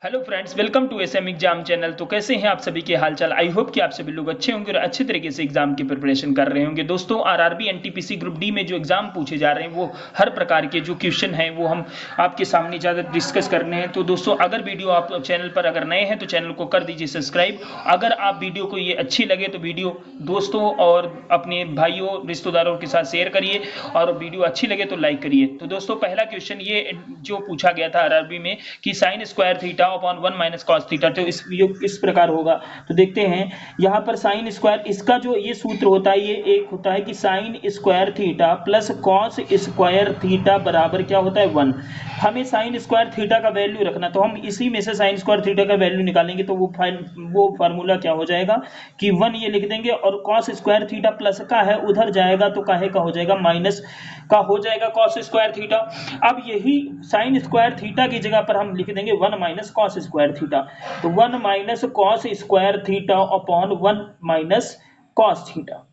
Hello friends, welcome to SM exam channel. तो कैसे हैं आप सभी के हालचाल। आई होप कि आप सभी लोग अच्छे होंगे और अच्छे तरीके से एग्जाम की प्रिपरेशन कर रहे होंगे। दोस्तों, आरआरबी एनटीपीसी ग्रुप डी में जो एग्जाम पूछे जा रहे हैं वो हर प्रकार के जो क्वेश्चन हैं वो हम आपके सामने ज़्यादा डिस्कस करने हैं। तो दोस्तों, अगर वीडियो आप चैनल पर अगर नए हैं तो चैनल को कर दीजिए सब्सक्राइब। अगर आप वीडियो को ये अच्छी लगे तो वीडियो दोस्तों और अपने भाइयों रिश्तेदारों के साथ शेयर करिए, और वीडियो अच्छी लगे तो लाइक करिए। तो दोस्तों, पहला क्वेश्चन ये जो पूछा गया था आरआरबी में कि sine square theta upon 1 minus cos theta, तो इस प्रकार होगा। तो देखते हैं यहाँ पर साइन स्क्वायर, इसका जो ये सूत्र होता है ये एक होता है कि sine square theta plus cos square theta बराबर क्या होता है 1। हमें साइन स्क्वायर थीटा का वैल्यू रखना, तो हम इसी में से साइन स्क्वायर थीटा का वैल्यू निकालेंगे। तो वो फार्मूला क्या हो जाएगा कि 1 ये लिख देंगे, और कॉस स्क्वायर थीटा प्लस का है उधर जाएगा तो काहे का हो जाएगा माइनस का हो जाएगा कॉस स्क्वायर थीटा। अब यही साइन स्क्वायर थीटा की जगह पर हम लिख देंगे 1 माइनस कॉस स्क्वायर थीटा। तो 1 minus cos square theta upon 1 minus cos theta.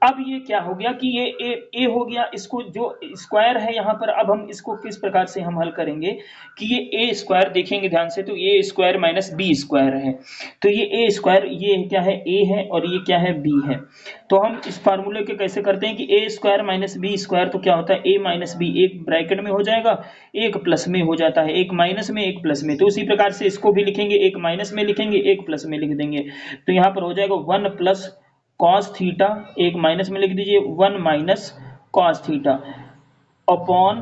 अब ये क्या हो गया कि ये ए हो गया, इसको जो स्क्वायर है यहाँ पर, अब हम इसको किस प्रकार से हम हल करेंगे कि ये ए स्क्वायर देखेंगे ध्यान से, तो ए स्क्वायर माइनस बी स्क्वायर है। तो ये ए स्क्वायर ये क्या है ए है, और ये क्या है बी है। तो हम इस फार्मूले के कैसे करते हैं कि ए स्क्वायर माइनस बी स्क्वायर, तो क्या होता है ए माइनस बी, एक ब्रैकेट में हो जाएगा, एक प्लस में हो जाता है, एक माइनस में एक प्लस में। तो उसी प्रकार से इसको भी लिखेंगे, एक माइनस में लिखेंगे, एक प्लस में लिख देंगे। तो यहाँ पर हो जाएगा 1 प्लस कॉस थीटा, एक माइनस में लिख दीजिए 1 minus cos theta upon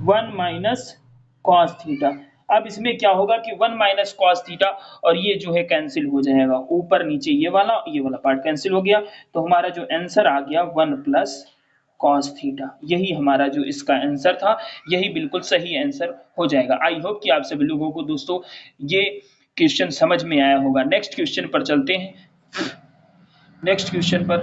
1 minus cos theta. अब इसमें क्या होगा कि 1 माइनस कॉस थीटा और ये जो है कैंसिल हो जाएगा, ऊपर नीचे ये वाला पार्ट कैंसिल हो गया। तो हमारा जो आंसर आ गया 1 प्लस कॉस थीटा, यही हमारा जो इसका आंसर था, यही बिल्कुल सही आंसर हो जाएगा। आई होप कि आप सभी लोगों को दोस्तों ये क्वेश्चन समझ में आया होगा। नेक्स्ट क्वेश्चन पर चलते हैं। नेक्स्ट क्वेश्चन पर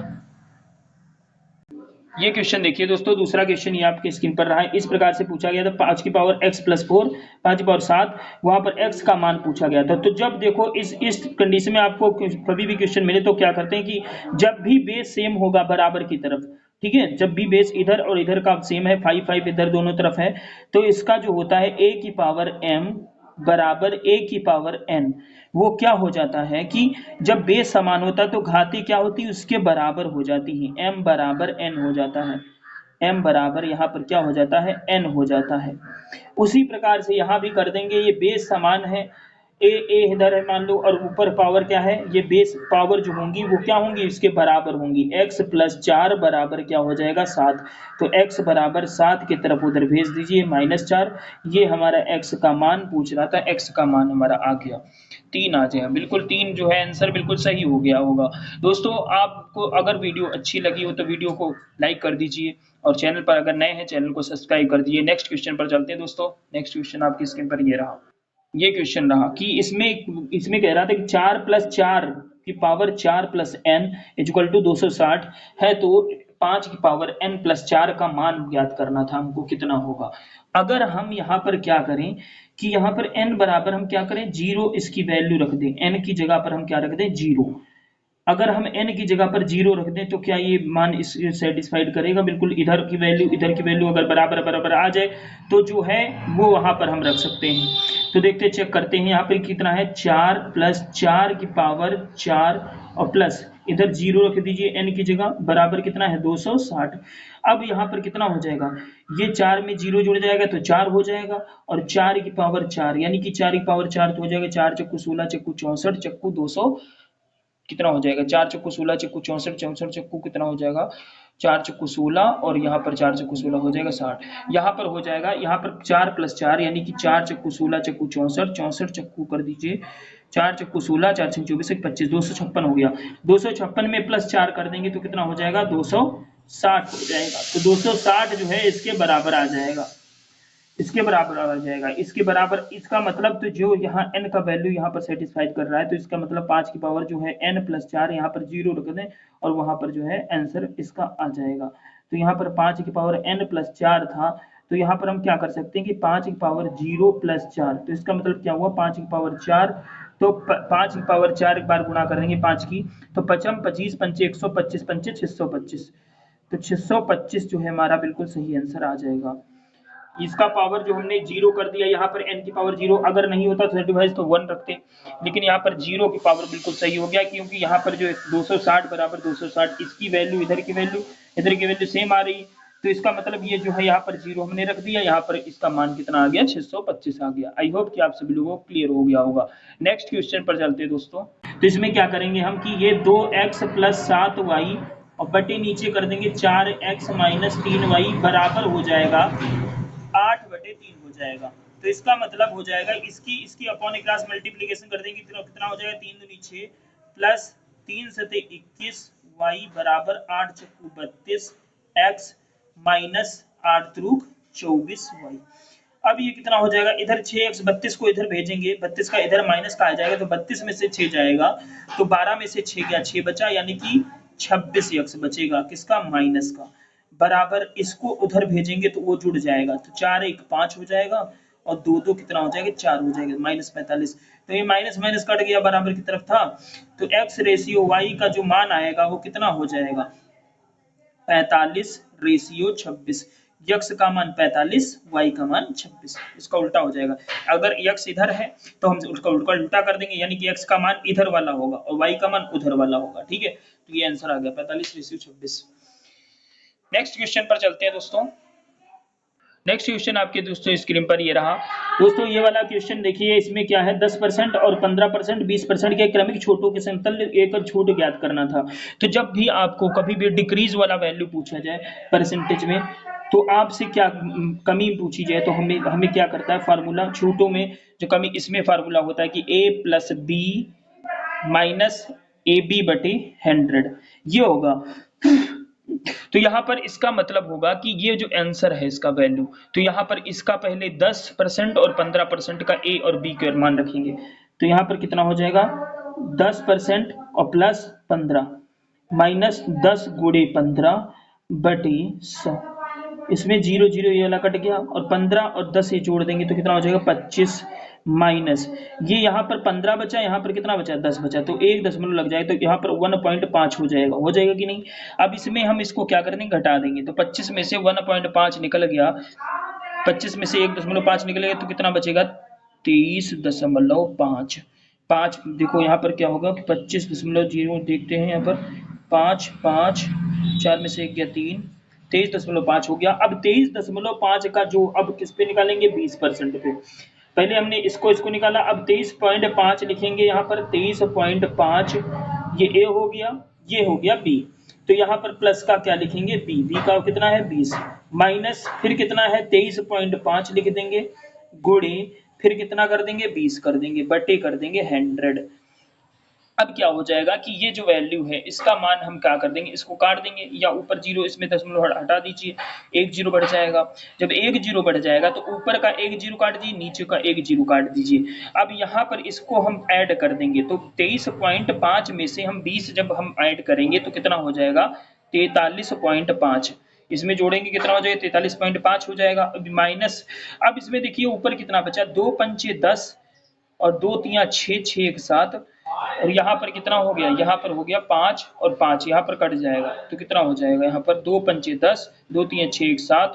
ये क्वेश्चन देखिए दोस्तों, दूसरा क्वेश्चन ये आपके स्क्रीन पर रहा है। इस प्रकार से पूछा गया था 5 की पावर x प्लस 4, 5 की पावर 7, वहां पर x का मान पूछा गया था। तो जब देखो इस कंडीशन में आपको कभी भी क्वेश्चन मिले तो क्या करते हैं कि जब भी बेस सेम होगा बराबर की तरफ, ठीक है, जब भी बेस इधर और इधर का सेम है, 5 5 इधर दोनों तरफ है, तो इसका जो होता है a की पावर m बराबर a की पावर n, वो क्या हो जाता है कि जब बेस समान होता है तो घाती क्या होती है उसके बराबर हो जाती है, m बराबर n हो जाता है। m बराबर यहाँ पर क्या हो जाता है n हो जाता है। उसी प्रकार से यहाँ भी कर देंगे, ये बेस समान है, ए इधर है मान लो, और ऊपर पावर क्या है, ये बेस पावर जो होंगी वो क्या होंगी इसके बराबर होंगी। x प्लस 4 बराबर क्या हो जाएगा 7। तो x बराबर 7 की तरफ उधर भेज दीजिए -4। ये हमारा x का मान पूछ रहा था, x का मान हमारा आ गया 3 आ जाएगा, बिल्कुल 3 जो है आंसर बिल्कुल सही हो गया होगा। दोस्तों, आपको अगर वीडियो अच्छी लगी हो तो वीडियो को लाइक कर दीजिए, और चैनल पर अगर नए हैं चैनल को सब्सक्राइब कर दीजिए। नेक्स्ट क्वेश्चन पर चलते हैं दोस्तों। नेक्स्ट क्वेश्चन आपकी स्क्रीन पर ये रहा। ये क्वेश्चन रहा कि इसमें कह रहा था कि 4 प्लस 4 की power 4 plus n equal to 260 है, तो 5 की पावर n प्लस 4 का मान ज्ञात करना था हमको, कितना होगा। अगर हम यहाँ पर क्या करें कि यहाँ पर n बराबर हम क्या करें 0, इसकी वैल्यू रख दें, n की जगह पर हम क्या रख दें 0। अगर हम n की जगह पर 0 रख दें तो क्या ये मान इस सेटिस्फाइड करेगा, बिल्कुल इधर की वैल्यू अगर बराबर आ जाए तो जो है वो वहां पर हम रख सकते हैं। तो देखते चेक करते हैं, यहाँ पे कितना है 4 प्लस 4 की पावर 4 और प्लस इधर 0 रख दीजिए n की जगह, बराबर कितना है 260। अब यहाँ पर कितना हो जाएगा, ये 4 में 0 जुड़ जाएगा तो 4 हो जाएगा, और 4 की पावर 4 यानी कि 4 की पावर 4 तो हो जाएगा 4 चक्कू 16 चक्कू 64 चक्कू 200 कितना हो जाएगा, 4 चक्कू 16 चक्कू 64 64 चक्कू कितना हो जाएगा 4 चक्कू 16, और यहाँ पर 4 चक्कू 16 हो जाएगा 60। यहाँ पर हो जाएगा, यहाँ पर 4 प्लस 4 यानी कि 4 चक्कू 16 चक्कू 64 64 चक्कू कर दीजिए 4 चक्कू 16 4 छक 24 25 256 हो गया। 256 में प्लस 4 कर देंगे तो कितना हो जाएगा 260 हो जाएगा। तो 260 जो है इसके बराबर आ जाएगा, इसके बराबर आ जाएगा, इसके बराबर। इसका मतलब तो जो यहाँ n का वैल्यू यहाँ पर सेटिस्फाइड कर रहा है, तो इसका मतलब 5 की पावर जो है n प्लस 4 यहाँ पर 0 रख दें, और वहां पर जो है आंसर इसका आ जाएगा। तो यहाँ पर 5 की पावर n प्लस 4 था, तो यहाँ पर हम क्या कर सकते हैं कि 5 की पावर 0 प्लस 4, तो इसका मतलब क्या हुआ 5 की पावर 4, तो 5 की पावर 4 एक बार गुणा करेंगे 5 की, तो 55 25 पंचे 125 पंचे 625, तो 625 जो है हमारा बिल्कुल सही आंसर आ जाएगा। इसका पावर जो हमने 0 कर दिया, यहाँ पर n की पावर 0 अगर नहीं होता 35 तो 1 रखते, लेकिन यहाँ पर 0 की पावर बिल्कुल सही हो गया, क्योंकि यहाँ पर जो 260 बराबर 260, इसकी वैल्यू इधर की वैल्यू सेम आ रही, तो इसका मतलब ये जो है यहाँ पर 0 हमने रख दिया, यहाँ पर इसका मान कितना आ गया, 625 आ गया। आई होप कि आप सभी लोगों को क्लियर हो गया होगा। नेक्स्ट क्वेश्चन पर चलते हैं दोस्तों। तो इसमें क्या करेंगे हम कि ये 2x + 7y और बटे नीचे कर देंगे 4x - 3y बराबर हो जाएगा 8/3 हो जाएगा। तो इसका मतलब हो जाएगा इसकी अपॉन क्रॉस मल्टीप्लिकेशन कर देंगे, कितना हो जाएगा, 3 दूनी 6 प्लस 3 सते 21 y बराबर 8 चक्कू 32 x माइनस 8 त्रुक 24 y। अब ये कितना हो जाएगा, इधर 6x 32 को इधर भेजेंगे, 32 का इधर माइनस का आ जाएगा, तो 32 में से 6 जाएगा, तो 12 में से 6 गया, 6 बचा, यानी कि 26x बचेगा, किसका, माइनस का, बराबर इसको उधर भेजेंगे तो वो जुड़ जाएगा, तो 4 1 5 हो जाएगा, और 2 2 कितना हो जाएगा, 4 हो जाएगा, -45। तो ये माइनस माइनस कट गया, बराबर की तरफ था, तो x रेशियो y का जो मान आएगा वो कितना हो जाएगा, 45:26। x का मान 45, y का मान 26, इसका उल्टा हो जाएगा। अगर x इधर है तो हम उसका उल्टा कर देंगे, यानी कि x का मान इधर वाला होगा और y का मान उधर वाला होगा, ठीक है। तो ये आंसर आ गया 45:26। नेक्स्ट क्वेश्चन पर चलते हैं दोस्तों। नेक्स्ट क्वेश्चन आपके दोस्तों स्क्रीन पर ये रहा दोस्तों। ये वाला क्वेश्चन देखिए, इसमें क्या है, 10% और 15%, 20% के क्रमिक छूटों के समतुल्य एकल छूट ज्ञात करना था। तो जब भी आपको कभी भी डिक्रीज वाला वैल्यू पूछा जाए परसेंटेज में, तो आपसे क्या कमी पूछी जाए, तो हमें क्या करता है फार्मूला, छूटों में जो कमी, इसमें फार्मूला होता है कि a + b माइनस AB/100 ये होगा। तो यहाँ पर इसका मतलब होगा कि ये जो आंसर है इसका वैल्यू, तो यहाँ पर इसका पहले 10% और 15% का a और b के मान रखेंगे, तो यहाँ पर कितना हो जाएगा, 10% और प्लस 15 माइनस 10 × 15/100, इसमें 0 0 ये वाला कट गया, और 15 और 10 ये जोड़ देंगे तो कितना हो जाएगा, 25 माइनस ये यहाँ पर 15 बचा, यहाँ पर कितना बचा, 10 बचा, तो 1 दशमलव लग जाए, तो यहाँ पर 1.5 हो जाएगा कि नहीं। अब इसमें हम इसको क्या कर देंगे, घटा देंगे, तो 25 में से 1.5 निकल गया, 25 में से 1.5 निकलेगा, तो कितना बचेगा, 23.5। 5 देखो यहाँ पर क्या होगा, 25.0 देखते हैं, यहाँ पर 5 5 4 में से 1 गया 3, 23.5 हो गया। अब 23.5 का जो अब किस पे निकालेंगे, 20% पे। पहले हमने इसको निकाला, अब 23.5 लिखेंगे, यहाँ पर 23.5 ये a हो गया, ये हो गया b, तो यहाँ पर प्लस का क्या लिखेंगे, b का कितना है 20, माइनस फिर कितना है 23.5 लिख देंगे, गुणे फिर कितना कर देंगे, 20 कर देंगे, बटे कर देंगे 100। अब क्या हो जाएगा कि ये जो वैल्यू है इसका मान हम क्या कर देंगे, इसको काट देंगे, या ऊपर 0 इसमें दशमलव हटा दीजिए, 1 0 बढ़ जाएगा। जब 1 0 बढ़ जाएगा तो ऊपर का 1 0 काट दीजिए, नीचे का 1 0 काट दीजिए। अब यहाँ पर इसको हम ऐड कर देंगे, तो 23.5 में से हम 20 जब हम ऐड करेंगे तो कितना हो जाएगा, 43.5, इसमें जोड़ेंगे कितना हो जाएगा, 43.5 हो जाएगा। अब माइनस, अब इसमें देखिए ऊपर कितना बचा, 2 पंचे 10 और 2 तिया 6 6 एक साथ, और यहाँ पर कितना हो गया, यहाँ पर हो गया 5 और 5 यहाँ पर कट जाएगा, तो कितना हो जाएगा, यहाँ पर 2 पंचे 10, 2 तिया 6 एक साथ,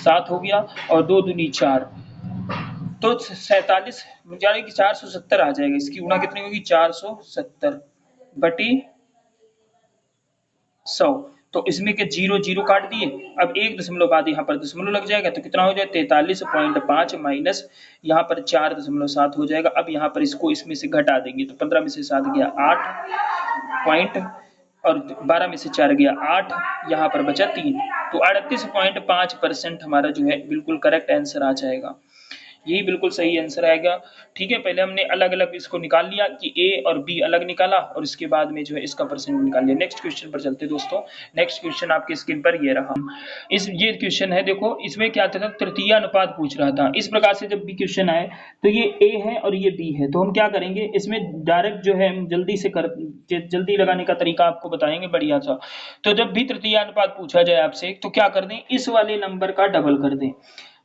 7 हो गया, और 2 दूनी 4, तो 47 यानी कि 470 आ जाएगा। इसकी गुणा कितनी होगी, 470/100। तो इसमें के 0 0 काट दिए, अब 1 दशमलव बाद यहाँ पर दशमलव लग जाएगा, तो कितना हो जाए, 43.5 माइनस यहाँ पर 4.7 हो जाएगा। अब यहाँ पर इसको इसमें से घटा देंगे, तो 15 में से 7 गया 8 पॉइंट, और 12 में से 4 गया 8, यहाँ पर बचा 3, तो 38.5% हमारा जो है बिल्कुल करेक्ट आंसर आ जाएगा। यही बिल्कुल सही आंसर आएगा। ठीक है, पहले हमने अलग अलग इसको निकाल लिया कि ए और बी अलग निकाला, और इसके बाद में जो है इसका परसेंट निकाल लिया। नेक्स्ट क्वेश्चन पर चलते दोस्तों। नेक्स्ट क्वेश्चन आपके स्क्रीन पर ये रहा, ये क्वेश्चन है, देखो इसमें क्या था, तृतीय अनुपात पूछ रहा था। इस प्रकार से जब भी क्वेश्चन आए तो ये ए है और ये बी है, तो हम क्या करेंगे, इसमें डायरेक्ट जो है हम जल्दी लगाने का तरीका आपको बताएंगे बढ़िया सा। तो जब भी तृतीय अनुपात पूछा जाए आपसे, तो क्या कर दें, इस वाले नंबर का डबल कर दें,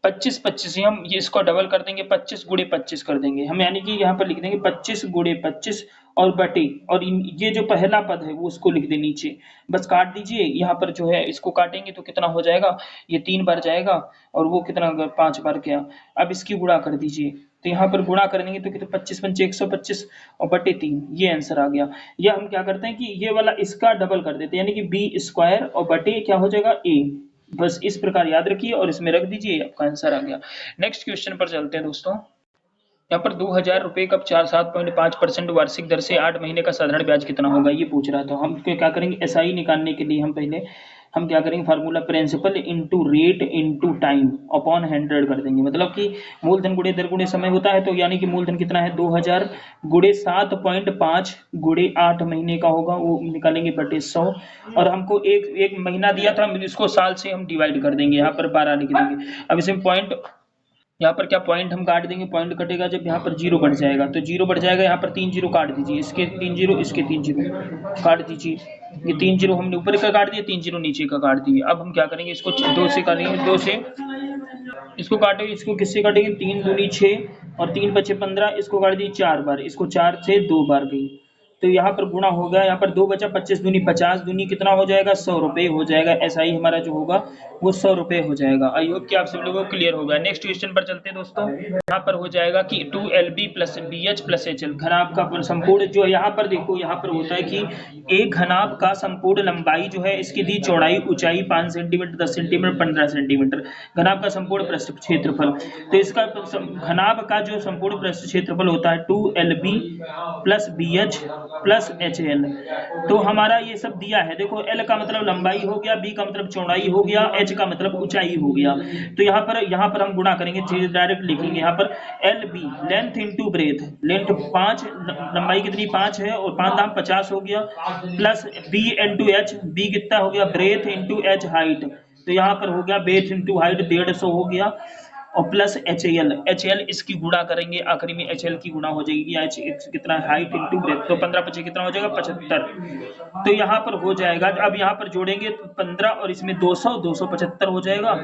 25 25 ही हम ये इसको डबल कर देंगे, 25 गुणे 25 कर देंगे हम, यानी कि यहाँ पर लिख देंगे 25 गुणे 25 और बटे, और ये जो पहला पद है वो उसको लिख दे नीचे, बस काट दीजिए। यहाँ पर जो है इसको काटेंगे तो कितना हो जाएगा, ये 3 बार जाएगा और वो कितना 5 बार गया। अब इसकी गुणा कर दीजिए, तो यहाँ पर गुणा कर देंगे तो कितना 25 पंचे 125 और बटे 3, ये आंसर आ गया। या हम क्या करते हैं कि ये वाला इसका डबल कर देते हैं, यानी कि बी स्क्वायर और बटे क्या हो जाएगा ए। बस इस प्रकार याद रखिए और इसमें रख दीजिए, आपका आंसर आ गया। नेक्स्ट क्वेश्चन पर चलते हैं दोस्तों। यहाँ पर 2000 रुपए का 7.5% वार्षिक दर से 8 महीने का साधारण ब्याज कितना होगा, ये पूछ रहा था। हम क्या करेंगे, एसआई निकालने के लिए हम क्या करेंगे, formula principal into rate into time upon 100 कर देंगे। मतलब कि मूलधन गुणे दर गुणे समय होता है, तो यानी कि मूलधन कितना है 2000 गुणे 7.5 गुणे 8 महीने का होगा, वो निकालेंगे बटे 100। और हमको एक महीना दिया था, इसको साल से हम डिवाइड कर देंगे, यहाँ पर 12 लिख देंगे। अब इसमें पॉइंट, यहाँ पर क्या पॉइंट हम काट देंगे, पॉइंट कटेगा जब यहाँ पर 0 बढ़ जाएगा, तो 0 बढ़ जाएगा, यहाँ पर 3 0 काट दीजिए, इसके 3 0 इसके 3 0 काट दीजिए। ये 3 0 हमने ऊपर का काट दिया, 3 0 नीचे का काट दिए। अब हम क्या करेंगे, इसको 2 से काटेंगे, 2 से इसको काटेंगे, इसको किससे काटेंगे, 3 दूनी 6 और 3 बचे 15, इसको काट दिए 4 बार, इसको 4 से 2 बार गई, तो यहाँ पर गुणा हो गया, यहाँ पर 2 बचा, 25 दूनी 50 दूनी कितना हो जाएगा 100 रुपए हो जाएगा। ऐसा ही हमारा जो होगा वो 100 रुपए हो जाएगा। आई होप कि आप सब लोगों को क्लियर होगा। नेक्स्ट क्वेश्चन पर चलते हैं दोस्तों। यहाँ पर हो जाएगा कि 2LB plus BH plus HL घनाभ का संपूर्ण, जो यहाँ पर देखो, यहाँ पर होता है कि एक घनाभ का संपूर्ण लंबाई जो है, इसकी दी चौड़ाई ऊंचाई 5 सेंटीमीटर 10 सेंटीमीटर 15 सेंटीमीटर, घनाभ का संपूर्ण पृष्ठ क्षेत्रफल। तो इसका घनाभ का जो संपूर्ण पृष्ठ क्षेत्रफल होता है 2LB plus BH plus HL। तो हमारा ये सब दिया है, देखो L का मतलब लंबाई हो गया, B का मतलब चौड़ाई हो गया, H का मतलब ऊंचाई हो गया। तो यहाँ पर हम गुणा करेंगे, डायरेक्ट लिखेंगे यहाँ पर LB length into breadth, length 5, लंबाई कितनी 5 है और 5 दाम 50 हो गया, plus B into H, B कितना हो गया ब्रेथ इंटू H हाइट, तो यहाँ पर हो गया ब्रेथ इंटू हाइट 150 हो गया, और प्लस HL इसकी गुणा करेंगे, आखिरी में HL की गुणा हो जाएगी, H कितना हाइट इंटू ब्रेथ, तो 15 25 कितना हो जाएगा 75। तो यहाँ पर हो जाएगा, अब यहाँ पर जोड़ेंगे तो 15 और इसमें 200 275 हो जाएगा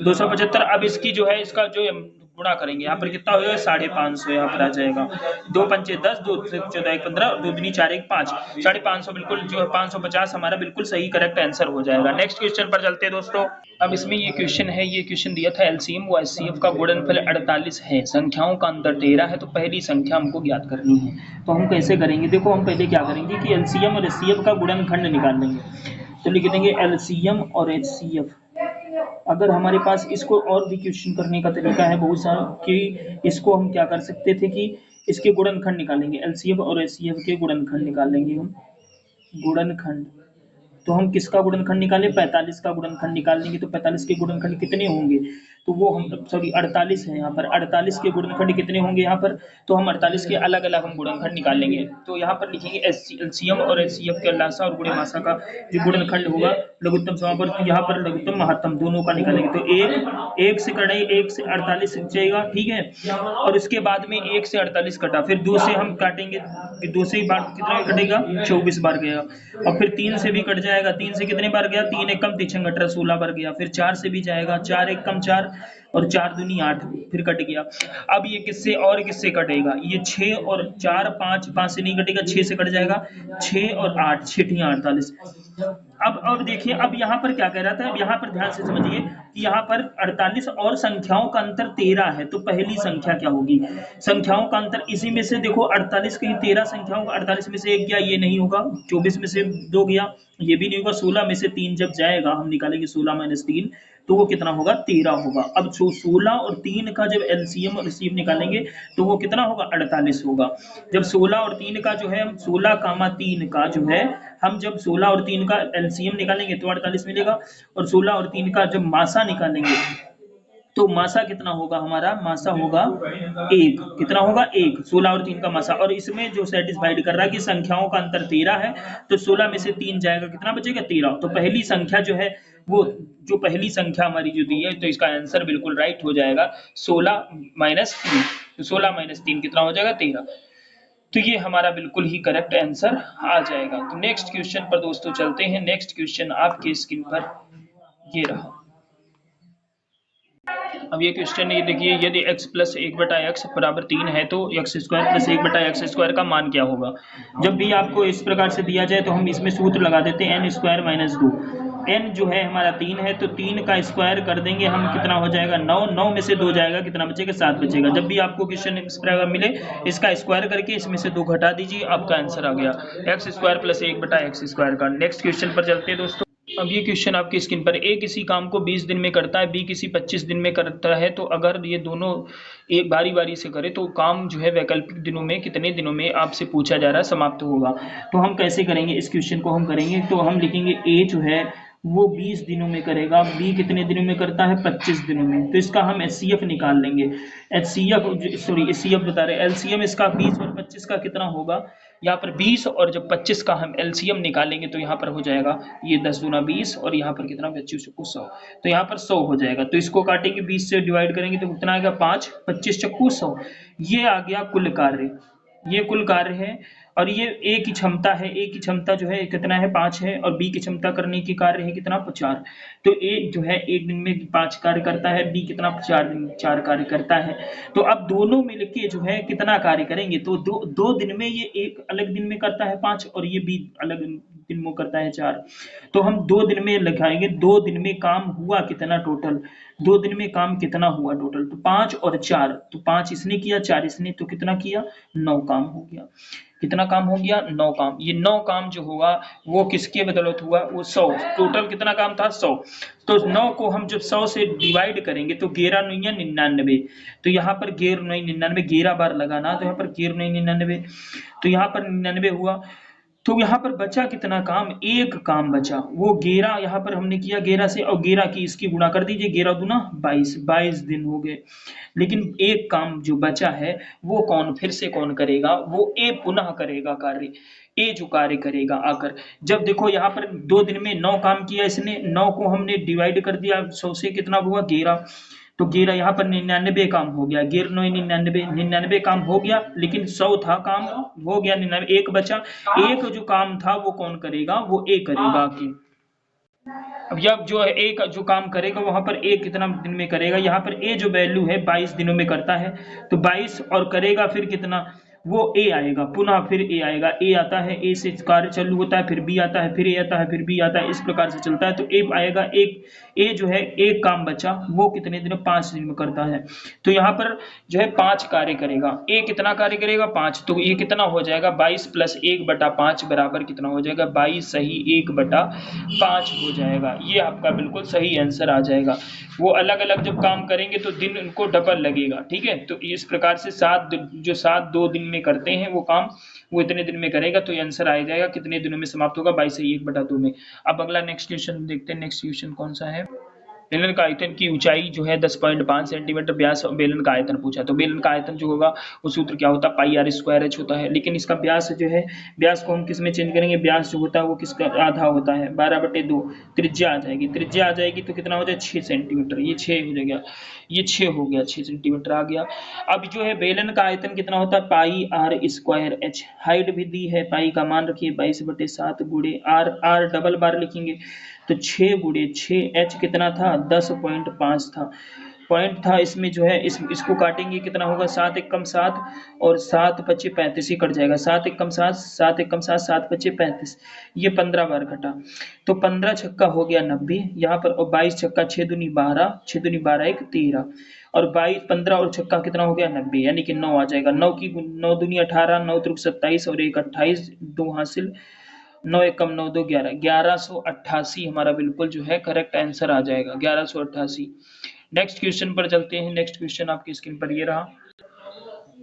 275। अब इसकी जो है इसका जो गुणा करेंगे, यहाँ पर कितना हो जाएगा 550, यहाँ पर आ जाएगा 2 पंचे 10 2 14 1 15 2 दूनी 4 1 5, 550 बिल्कुल जो है 550 हमारा बिल्कुल सही करेक्ट आंसर हो जाएगा। नेक्स्ट क्वेश्चन पर चलते हैं दोस्तों। अब इसमें ये क्वेश्चन है, ये क्वेश्चन दिया था LCM व HCF का गुणनफल 48 है, संख्याओं का अंतर 13 है, तो पहली संख्या हमको ज्ञात करनी है। तो हम कैसे करेंगे, देखो हम पहले क्या करेंगे कि LCM और HCF का गुणनखंड निकाल लेंगे। तो लिख देंगे LCM और HCF। अगर हमारे पास इसको और भी क्वेश्चन करने का तरीका है बहुत सारा, कि इसको हम क्या कर सकते थे कि इसके गुणनखंड निकालेंगे, LCM और HCF के गुणनखंड निकाल लेंगे हम। गुणनखंड, तो हम किसका गुणनखंड निकालें, 45 का गुणनखंड निकाल लेंगे। तो 45 के गुणनखंड कितने होंगे, तो वो हम 48 है, यहाँ पर 48 के गुणनखंड कितने होंगे यहाँ पर, तो हम 48 के अलग अलग हम गुणनखंड निकाल लेंगे। तो यहाँ पर लिखेंगे LCM और HCF के लासा और गुणे मासा का जो गुणनखंड होगा लघुत्तम समापन, यहाँ पर लघुत्तम महत्तम दोनों का निकालेंगे। तो एक से कटे, 1 से 48 जाएगा, ठीक है, और इसके बाद में 1 से 48 कटा, फिर 2 से हम काटेंगे, 2 से बार कितना कटेगा 24 बार गया, और फिर 3 से भी कट जाएगा, 3 से कितने बार गया 3 1 कम 3 18 16 बार गया, फिर 4 से भी जाएगा, 4 1 कम 4 और 4 दूनी 8 फिर कट गया। अब ये किससे और किससे कटेगा, ये 6 और 4 5 से नहीं कटेगा, 6 से कट जाएगा, 6 और 8 6 48। अब देखिए, अब यहाँ पर क्या कह रहा था, अब यहाँ पर ध्यान से समझिए कि यहाँ पर 48 और संख्याओं का अंतर 13 है, तो पहली संख्या क्या होगी, संख्याओं का अंतर इसी में से देखो 48 कहीं 13 संख्याओं का 48 में से 1 गया, ये नहीं होगा, 24 में से 2 गया, ये भी नहीं होगा, 16 में से 3 जब जाएगा, हम निकालेंगे 16 माइनस 3, तो वो कितना होगा 13 होगा। अब 16 और 3 का जब LCM और HCF निकालेंगे तो वो कितना होगा 48 होगा। जब 16 और 3 का जो है, 16 कामा 3 का जो है, हम जब 16 और 3 का LCM निकालेंगे तो 48 मिलेगा, और 16 और 3 का जब मासा निकालेंगे तो मासा कितना होगा, हमारा मासा होगा 1, कितना होगा 1, 16 और 3 का मासा। और इसमें जो सेटिस्फाइड कर रहा है कि संख्याओं का अंतर 13 है, तो 16 में से 3 जाएगा, कितना बचेगा 13। तो पहली संख्या जो है, वो जो पहली संख्या हमारी जो दी है, तो इसका आंसर बिल्कुल राइट हो जाएगा 16 माइनस 3, तो 16 माइनस 3 कितना हो जाएगा 13। तो ये हमारा बिल्कुल ही करेक्ट आंसर आ जाएगा। तो नेक्स्ट क्वेश्चन पर दोस्तों चलते हैं। नेक्स्ट क्वेश्चन आपके स्क्रीन पर ये रहा। अब ये क्वेश्चन ये देखिए, यदि x प्लस 1/x बराबर 3 है तो x square plus 1/x square का मान क्या होगा। जब भी आपको इस प्रकार से दिया जाए तो हम इसमें सूत्र लगा देते हैं n स्क्वायर माइनस 2। n जो है हमारा 3 है तो 3 का स्क्वायर कर देंगे हम, कितना हो जाएगा 9। 9 में से 2 जाएगा, कितना बचेगा 7 बचेगा। जब भी आपको क्वेश्चन इस प्रकार मिले इसका स्क्वायर करके इसमें से 2 घटा दीजिए, आपका आंसर आ गया x square plus 1/x square का। नेक्स्ट क्वेश्चन पर चलते हैं दोस्तों। अब ये क्वेश्चन आपकी स्क्रीन पर, ए किसी काम को 20 दिन में करता है, बी किसी 25 दिन में करता है, तो अगर ये दोनों एक बारी बारी से करे तो काम जो है वैकल्पिक दिनों में कितने दिनों में आपसे पूछा जा रहा है समाप्त होगा। तो हम कैसे करेंगे इस क्वेश्चन को, हम करेंगे तो हम लिखेंगे ए जो है वो 20 दिनों में करेगा, बी कितने दिनों में करता है 25 दिनों में। तो इसका हम HCF निकाल लेंगे। HCF बता रहे LCM इसका 20 और 25 का कितना होगा, यहाँ पर 20 और जब 25 का हम LCM निकालेंगे तो यहाँ पर हो जाएगा ये 10 दूना 20 और यहाँ पर कितना 25 चक्कू 100, तो यहाँ पर 100 हो जाएगा। तो इसको काटेंगे 20 से डिवाइड करेंगे तो कितना आएगा 5, 25 चक्कू 100। ये आ गया कुल कार्य, ये कुल कार्य है। और ये ए की क्षमता है, ए की क्षमता जो है कितना है 5 है, और बी की क्षमता करने की कार्य है कितना 4। तो ए जो है एक दिन में 5 कार्य करता है, बी कितना 4 कार्य करता है। तो अब दोनों मिलके जो है कितना कार्य करेंगे, तो दो दिन में ये एक अलग दिन में करता है 5 और ये बी अलग दिन में करता है 4। तो हम 2 दिन में लिखाएंगे 2 दिन में काम हुआ कितना टोटल, 2 दिन में काम कितना हुआ टोटल, तो 5 और 4, तो 5 इसने किया 4 इसने, तो कितना किया 9 काम हो गया। कितना काम हो गया 9 काम। ये 9 काम जो होगा वो किसके बदौलत हुआ, वो 100। टोटल कितना काम था 100। तो 9 को हम जब 100 से डिवाइड करेंगे तो 11 9 99, तो यहाँ पर 11 9 99 11 बार लगाना, तो यहाँ पर 11 9 99, तो यहाँ पर 99 हुआ। तो यहाँ पर बचा कितना काम, एक काम बचा, वो 11 यहाँ पर हमने किया 11 से, और 11 की इसकी गुणा कर दीजिए, 11 दूना 22, 22 दिन हो गए। लेकिन एक काम जो बचा है वो कौन फिर से कौन करेगा, वो ए पुनः करेगा कार्य। ए जो कार्य करेगा आकर, जब देखो यहाँ पर 2 दिन में 9 काम किया इसने, 9 को हमने डिवाइड कर दिया 100 से, कितना हुआ 11, तो 11 यहाँ पर 99 काम हो गया, 11 9 99 काम हो गया, लेकिन 100 था काम हो गया 99, एक बचा। एक जो काम था वो कौन करेगा, वो ए करेगा कि अब यह जो है एक जो काम करेगा वहां पर ए कितना दिन में करेगा, यहाँ पर ए जो वैल्यू है 22 दिनों में करता है, तो 22 और करेगा फिर कितना, वो ए आएगा, पुनः फिर ए आएगा, ए आता है, ए से कार्य चालू होता है, फिर बी आता है, फिर ए आता है, फिर बी आता है, इस प्रकार से चलता है। तो ए आएगा, एक ए जो है एक काम बचा वो कितने दिन 5 दिन में करता है, तो यहाँ पर जो है 5 कार्य करेगा। ए कितना कार्य करेगा 5, तो ये कितना हो जाएगा 22 प्लस 1/5 बराबर कितना हो जाएगा 22 सही 1/5 हो जाएगा। ये आपका बिल्कुल सही आंसर आ जाएगा। वो अलग अलग जब काम करेंगे तो दिन उनको डबल लगेगा, ठीक है। तो इस प्रकार से 7 2 दिन में करते हैं वो काम, वो इतने दिन में करेगा, तो ये आंसर आ जाएगा कितने दिनों में समाप्त होगा 22 से 1/2 में। अब अगला नेक्स्ट क्वेश्चन देखते हैं। नेक्स्ट क्वेश्चन कौन सा है, बेलन का आयतन की ऊंचाई जो है 10.5 सेंटीमीटर, व्यास और बेलन का आयतन पूछा। तो बेलन का आयतन जो होगा वो सूत्र क्या होता है पाई r स्क्वायर h होता है, लेकिन इसका व्यास जो है, व्यास को हम किस में चेंज करेंगे, व्यास जो होता है वो किसका आधा होता है 12/2, त्रिज्या आ जाएगी, त्रिज्या आ जाएगी तो कितना हो जाए 6 सेंटीमीटर, ये 6 हो जाएगा, ये 6 हो गया, 6 सेंटीमीटर आ गया। अब जो है बेलन का आयतन कितना होता है पाई r स्क्वायर h, हाइट भी दी है, पाई का मान रखिए 22/7 गुणे r डबल बार लिखेंगे तो 6 गुणे 6, h कितना था 10.5 था, पॉइंट था इसमें जो है इसको काटेंगे कितना होगा 7 एकम 7 और 7 पच्चे 35 ही कट जाएगा, 7 एकम 7 7 एकम 7 7 पच्चे 35, ये 15 बार कटा, तो 15 छक्का हो गया 90 यहाँ पर, और 22 छक्का 6 दूनी 12, 6 दूनी 12 1 13, और 22 15 और छक्का कितना हो गया 90, यानी कि 9 आ जाएगा। 9 की 9 दूनी 18, 9 त्रिक 27 और 1 28, 2 हासिल, 9 एकम 9 2 11, 1188 हमारा बिल्कुल जो है करेक्ट आंसर आ जाएगा 1188। नेक्स्ट क्वेश्चन पर चलते हैं। नेक्स्ट क्वेश्चन आपकी स्क्रीन पर ये रहा।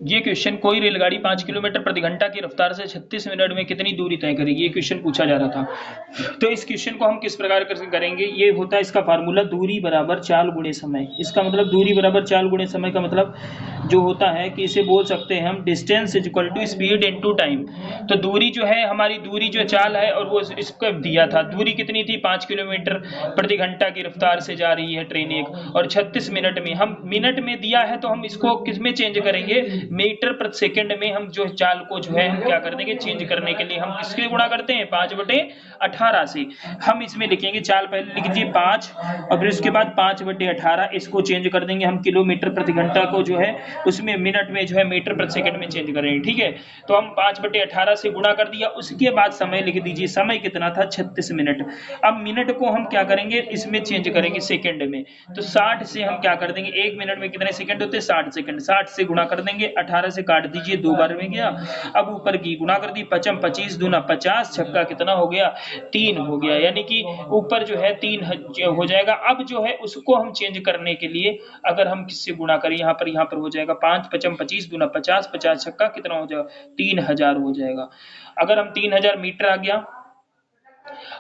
ये क्वेश्चन, कोई रेलगाड़ी 5 किलोमीटर प्रति घंटा की रफ्तार से 36 मिनट में कितनी दूरी तय करेगी, ये क्वेश्चन पूछा जा रहा था। तो इस क्वेश्चन को हम किस प्रकार करेंगे, ये होता है इसका फार्मूला दूरी बराबर 4 गुणे समय। इसका मतलब दूरी बराबर 4 गुणे समय का मतलब जो होता है कि इसे बोल सकते हैं हम distance is equal to speed into time. तो दूरी जो है हमारी दूरी जो चाल है, और वो इसको दिया था दूरी कितनी थी 5 किलोमीटर प्रति घंटा की रफ्तार से जा रही है ट्रेन एक, और 36 मिनट में, हम मिनट में दिया है तो हम इसको किस में चेंज करेंगे मीटर प्रति सेकंड में हम जो चाल को जो है हम क्या कर देंगे, चेंज करने के लिए हम किसके गुणा करते हैं, 5/18 से। हम इसमें लिखेंगे चाल, पहले लिख दीजिए 5 और फिर उसके बाद 5/18, इसको चेंज कर देंगे हम किलोमीटर प्रति घंटा को जो है उसमें मिनट में जो है मीटर प्रति सेकंड में चेंज करेंगे, ठीक है। तो हम 5/18 से गुणा कर दिया, उसके बाद समय लिख दीजिए, समय कितना था 36 मिनट। अब मिनट को हम क्या करेंगे, इसमें चेंज करेंगे सेकंड में, तो 60 से हम क्या कर देंगे, 1 मिनट में कितने सेकंड होते हैं, 60 सेकंड, 60 से गुणा कर देंगे, 18 से काट दीजिए, 2 बार में गया। अब ऊपर की गुणा कर दी, 5 25 दूना 50, छक्का कितना हो गया, 3 हो गया, यानी कि ऊपर जो है 3 हो जाएगा। अब जो है उसको हम चेंज करने के लिए अगर हम किससे गुणा करें, यहाँ पर हो जाएगा 5 5 25 दूना 50, 50 छक्का कितना हो जाएगा, 3000 हो जाएगा। अगर हम 3000 मीटर आ गया।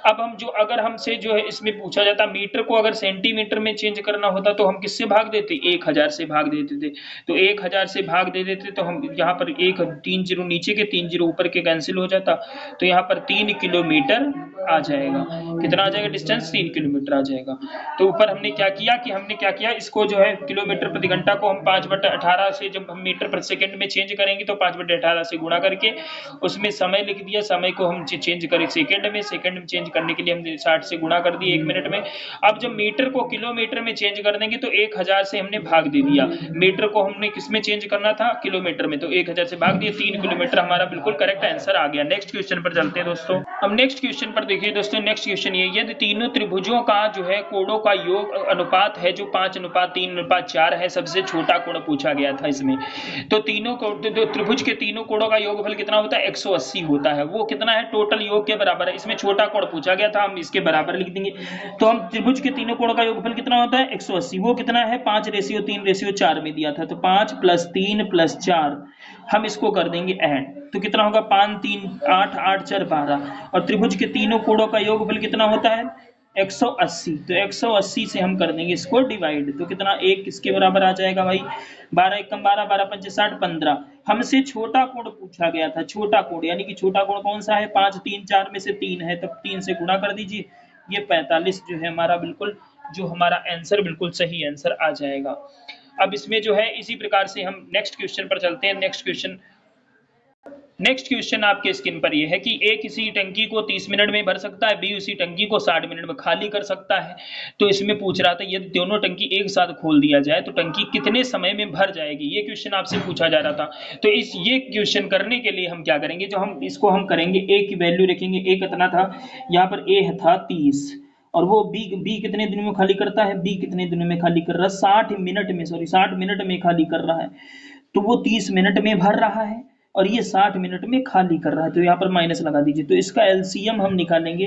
अब हम जो अगर हमसे जो है इसमें पूछा जाता मीटर को अगर सेंटीमीटर में चेंज करना होता तो हम किससे भाग देते, 1000 से भाग देते थे। तो 1000 से भाग दे देते तो हम यहाँ पर 3 जीरो नीचे के 3 जीरो ऊपर के कैंसिल हो जाता, तो यहाँ पर 3 किलोमीटर आ जाएगा। कितना आ जाएगा डिस्टेंस, 3 किलोमीटर आ जाएगा। तो ऊपर हमने क्या किया, इसको जो है किलोमीटर प्रति घंटा को हम 5/18 से जब हम मीटर प्रति सेकंड में चेंज करेंगे तो 5/18 से गुणा करके उसमें समय लिख दिया, समय को हम चेंज करें सेकंड में, सेकंड में चेंज करने के लिए हमने 60 से गुणा कर दिए 1 मिनट में। अब जब मीटर को किलोमीटर में चेंज कर देंगे तो 1000 से हमने भाग दे दिया, मीटर को हमने किस में चेंज करना था, किलोमीटर में, तो 1000 से भाग दिया, 3 किलोमीटर हमारा बिल्कुल करेक्ट आंसर आ गया। नेक्स्ट क्वेश्चन पर चलते हैं दोस्तों। अब नेक्स्ट क्वेश्चन पर देखिए दोस्तों, नेक्स्ट क्वेश्चन ये, यदि तीनों त्रिभुजों का जो है कोणों का योग अनुपात है जो 5:3:4 है, सबसे छोटा कोण पूछा गया था इसमें। तो तीनों त्रिभुज के तीनों कोणों का योगफल कितना होता है, 180 होता है। वो कितना है, टोटल योग के बराबर है। इसमें छोटा कोण पूछा गया था, हम इसके बराबर लिख देंगे। तो हम त्रिभुज के तीनों कोणों का योगफल कितना होता है, 180। वो कितना है, 5:3:4 में दिया था, तो 5 + 3 + 4 हम इसको कर देंगे ऐड, तो कितना होगा, 5 3 8 8 4 12। और त्रिभुज के तीनों कोणों का योगफल कितना होता है, 180। तो 180 से हम कर देंगे इसको डिवाइड, तो कितना, 1 किसके बराबर आ जाएगा भाई, 12 एकम 12, 12 पंचे 60, 15। हमसे छोटा कोण पूछा गया था, छोटा कोण, यानी कि छोटा कोण कौन सा है, 5 3 4 में से 3 है, तब 3 से गुणा कर दीजिए, ये 45 जो है हमारा बिल्कुल, जो हमारा आंसर बिल्कुल सही आंसर आ जाएगा। अब इसमें जो है इसी प्रकार से हम नेक्स्ट क्वेश्चन पर चलते हैं। नेक्स्ट क्वेश्चन आपके स्क्रीन पर यह है कि ए किसी टंकी को 30 मिनट में भर सकता है, बी उसी टंकी को 60 मिनट में खाली कर सकता है। तो इसमें पूछ रहा था यदि दोनों टंकी एक साथ खोल दिया जाए तो टंकी कितने समय में भर जाएगी, ये क्वेश्चन आपसे पूछा जा रहा था। तो ये क्वेश्चन करने के लिए हम क्या करेंगे, जो हम इसको हम करेंगे, ए की वैल्यू रखेंगे, ए कितना था, यहाँ पर ए था 30, और वो बी कितने दिनों में खाली करता है, बी कितने दिनों में खाली कर रहा है, 60 मिनट में खाली कर रहा है। तो वो 30 मिनट में भर रहा है और ये 60 मिनट में खाली कर रहा है, तो यहाँ पर माइनस लगा दीजिए। तो इसका एलसीएम हम निकालेंगे,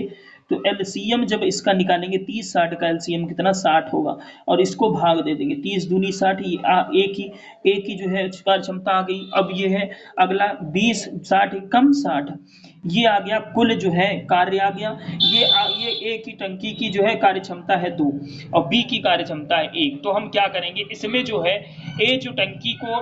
तो एलसीएम जब इसका निकालेंगे 30 60 का एलसीएम कितना 60 होगा, और इसको भाग दे देंगे, 30 दूनी 60, एक ही जो है कार्य क्षमता आ गई। अब ये है अगला 20 60 कम 60, ये आ गया कुल जो है कार्य आ गया। ये ए की टंकी की जो है कार्य क्षमता है 2 और बी की कार्य क्षमता है 1। तो हम क्या करेंगे, इसमें जो है ए जो टंकी को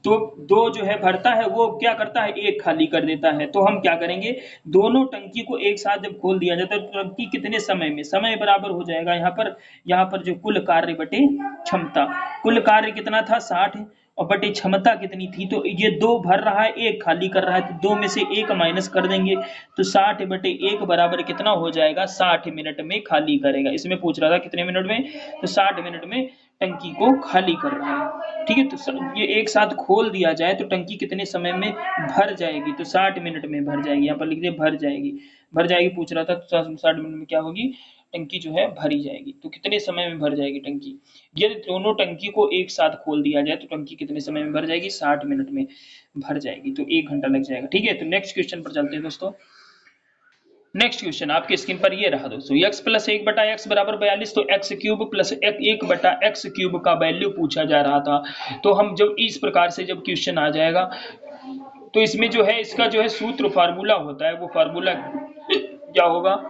तो 2 जो है भरता है, वो क्या करता है, 1 खाली कर देता है। तो हम क्या करेंगे, दोनों टंकी को एक साथ जब खोल दिया जाता है तो टंकी कितने समय में, समय बराबर हो जाएगा यहाँ पर जो कुल कार्य बटे क्षमता, कुल कार्य कितना था 60 और बटे क्षमता कितनी थी, तो ये 2 भर रहा है 1 खाली कर रहा है, तो 2 में से 1 माइनस कर देंगे, तो 60/1 बराबर कितना हो जाएगा, 60 मिनट में खाली करेगा। इसमें पूछ रहा था कितने मिनट में, तो 60 मिनट में टंकी को खाली कर रहा है, ठीक है। तो ये एक साथ खोल दिया जाए तो टंकी कितने समय में भर जाएगी, तो 60 मिनट में भर जाएगी। यहाँ पर लिख दे भर जाएगी पूछ रहा था, तो 60 मिनट में क्या होगी, टंकी जो है भरी जाएगी। तो कितने समय में भर जाएगी टंकी, यदि दोनों टंकी को एक साथ खोल दिया जाए तो टंकी कितने समय में भर जाएगी, 60 मिनट में भर जाएगी, तो 1 घंटा लग जाएगा, ठीक है। तो नेक्स्ट क्वेश्चन पर चलते हैं दोस्तों। नेक्स्ट क्वेश्चन आपके स्क्रीन पर ये रहा दोस्तों, x + 1/x = 42, तो x³ + 1/x³ का वैल्यू पूछा जा रहा था। तो हम जब इस प्रकार से जब क्वेश्चन आ जाएगा तो इसमें जो है इसका जो है सूत्र फार्मूला होता है, वो फार्मूला क्या होगा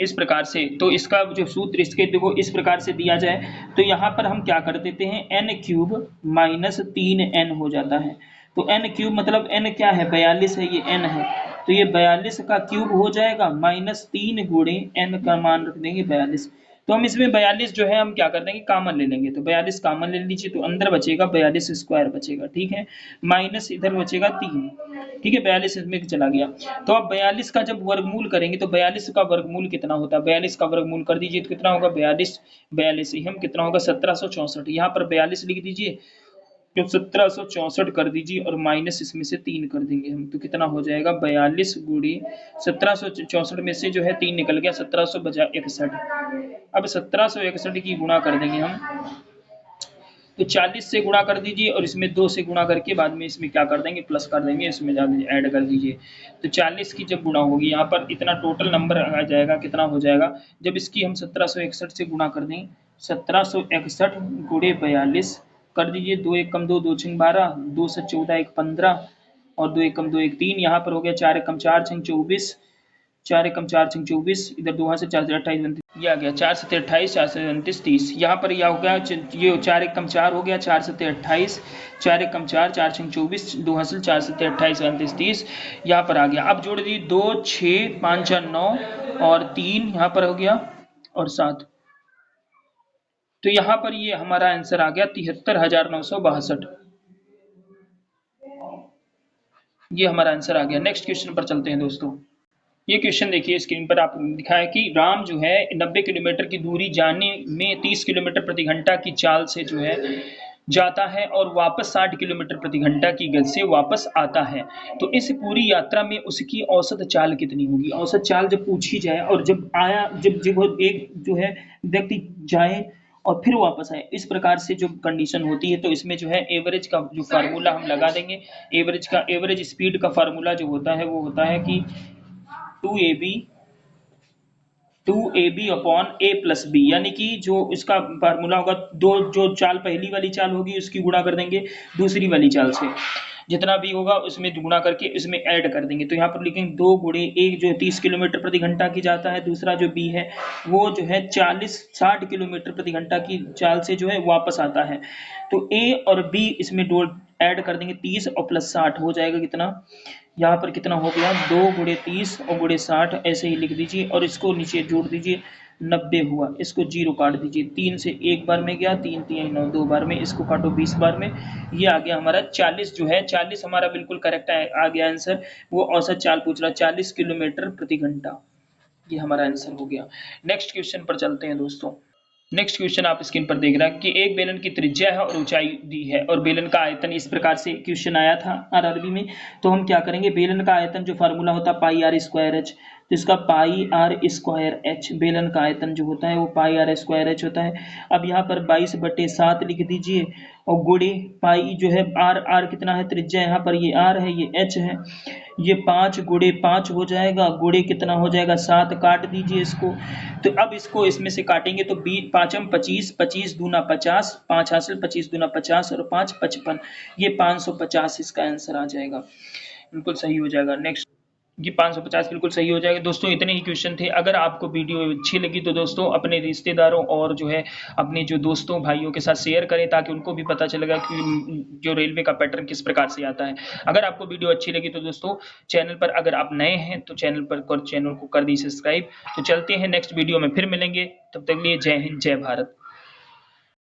इस प्रकार से। तो इसका जो सूत्र इसके देखो इस प्रकार से दिया जाए तो यहाँ पर हम क्या कर देते हैं, n³ - 3n हो जाता है। तो n³ मतलब n क्या है, 42 है, ये n है, तो ये 42 का क्यूब हो जाएगा -3 × n का मान रख देंगे 42। तो हम इसमें 42 जो है हम क्या कर देंगे, कॉमन ले लेंगे। तो 42 कॉमन ले लीजिए, तो अंदर बचेगा 42 स्क्वायर बचेगा, ठीक है, माइनस इधर बचेगा 3, ठीक है, 42 इसमें चला गया। तो अब 42 का जब वर्गमूल करेंगे तो 42 का वर्गमूल कितना होता है, 42 का वर्गमूल कर दीजिए तो कितना होगा, 42 ही हम कितना होगा 1764, यहाँ पर 42 लिख दीजिए, तो 1764 कर दीजिए और माइनस इसमें से 3 कर देंगे हम, तो कितना हो जाएगा 42 गुणे 1764 में से जो है 3 निकल गया, 1761। अब 1761 की गुणा कर देंगे हम, तो 40 से गुणा कर दीजिए और इसमें 2 से गुणा करके बाद में इसमें क्या कर देंगे, प्लस कर देंगे, इसमें ऐड कर दीजिए। तो 40 की जब गुणा होगी यहाँ पर इतना टोटल नंबर आ जाएगा, कितना हो जाएगा, जब इसकी हम 1761 से गुणा कर दें, 1761 गुणे 42 कर दीजिए, 2 1 कम 2, 2 6 12, 2 से 14 1 15 और 2 1 कम 2 1 3, यहाँ पर हो गया 4 1 कम 4 6 24, 4 1 कम 4 6 24, इधर 2 से 4 से 28 29, ये आ गया 4 से 28, 4 से 29 30, यहाँ पर यह हो गया, ये 4 1 कम 4 हो गया, 4 से 28, 4 1 कम 4, 4 6 24, 2 हासिल 4 से 28 29 30, यहाँ पर आ गया। अब जोड़ दीजिए 2 6 5 4 9 और 3 यहाँ पर हो गया और 7, तो यहाँ पर ये हमारा आंसर आ गया 73,962, ये हमारा आंसर आ गया। नेक्स्ट क्वेश्चन पर चलते हैं दोस्तों। ये क्वेश्चन देखिए स्क्रीन पर आप दिखा है कि राम जो है 90 किलोमीटर की दूरी जाने में 30 किलोमीटर प्रति घंटा की चाल से जो है जाता है और वापस 60 किलोमीटर प्रति घंटा की गति से वापस आता है, तो इस पूरी यात्रा में उसकी औसत चाल कितनी होगी। औसत चाल जब पूछी जाए और जब आया, जब एक जो है व्यक्ति जाए और फिर वापस आए, इस प्रकार से जो कंडीशन होती है, तो इसमें जो है एवरेज का जो फार्मूला हम लगा देंगे, एवरेज स्पीड का फार्मूला जो होता है वो होता है कि 2ab upon a plus B, यानी कि जो इसका फार्मूला होगा, दो जो चाल पहली वाली चाल होगी उसकी गुणा कर देंगे दूसरी वाली चाल से, जितना भी होगा उसमें गुणा करके इसमें ऐड कर देंगे। तो यहाँ पर लिखेंगे 2 गुणे 1 जो 30 किलोमीटर प्रति घंटा की जाता है, दूसरा जो b है वो जो है 60 किलोमीटर प्रति घंटा की चाल से जो है वापस आता है। तो a और b इसमें ऐड कर देंगे, 30 और प्लस 60 हो जाएगा कितना, यहाँ पर कितना हो गया 2 गुणे 30 और गुणे 60, ऐसे ही लिख दीजिए और इसको नीचे जोड़ दीजिए, 90 हुआ, इसको 0 काट दीजिए, 3 से 1 बार में गया, 3 3 9 2 बार में, इसको काटो 20 बार में, ये आ गया हमारा 40 जो है, 40 हमारा बिल्कुल करेक्ट आ गया आंसर। वो औसत चाल पूछ रहा 40 किलोमीटर प्रति घंटा, ये हमारा आंसर हो गया। नेक्स्ट क्वेश्चन पर चलते हैं दोस्तों। नेक्स्ट क्वेश्चन आप स्क्रीन पर देख रहे हैं कि एक बेलन की त्रिज्या है और ऊंचाई दी है और बेलन का आयतन, इस प्रकार से क्वेश्चन आया था आरआरबी में। तो हम क्या करेंगे, बेलन का आयतन जो फार्मूला होता है पाई आर स्क्वायर एच, तो इसका पाई आर स्क्वायर एच, बेलन का आयतन जो होता है वो पाई आर स्क्वायर एच होता है। अब यहाँ पर 22/7 लिख दीजिए और गुणे पाई जो है आर कितना है त्रिज्या, यहाँ पर ये आर है ये एच है, ये 5 गुणे 5 हो जाएगा, गुणे कितना हो जाएगा 7, काट दीजिए इसको। तो अब इसको इसमें से काटेंगे तो 5 25, 25 दूना 50, 5 हासिल 25 दूना 50 और 5 55, ये 550 इसका आंसर आ जाएगा, बिल्कुल सही हो जाएगा। नेक्स्ट, ये 550 बिल्कुल सही हो जाएगा। दोस्तों इतने ही क्वेश्चन थे। अगर आपको वीडियो अच्छी लगी तो दोस्तों अपने रिश्तेदारों और जो है अपने जो दोस्तों भाइयों के साथ शेयर करें, ताकि उनको भी पता चलेगा कि जो रेलवे का पैटर्न किस प्रकार से आता है। अगर आपको वीडियो अच्छी लगी तो दोस्तों चैनल पर अगर आप नए हैं तो चैनल को कर दी सब्सक्राइब। तो चलते हैं नेक्स्ट वीडियो में फिर मिलेंगे, तब तक के लिए जय हिंद जय भारत।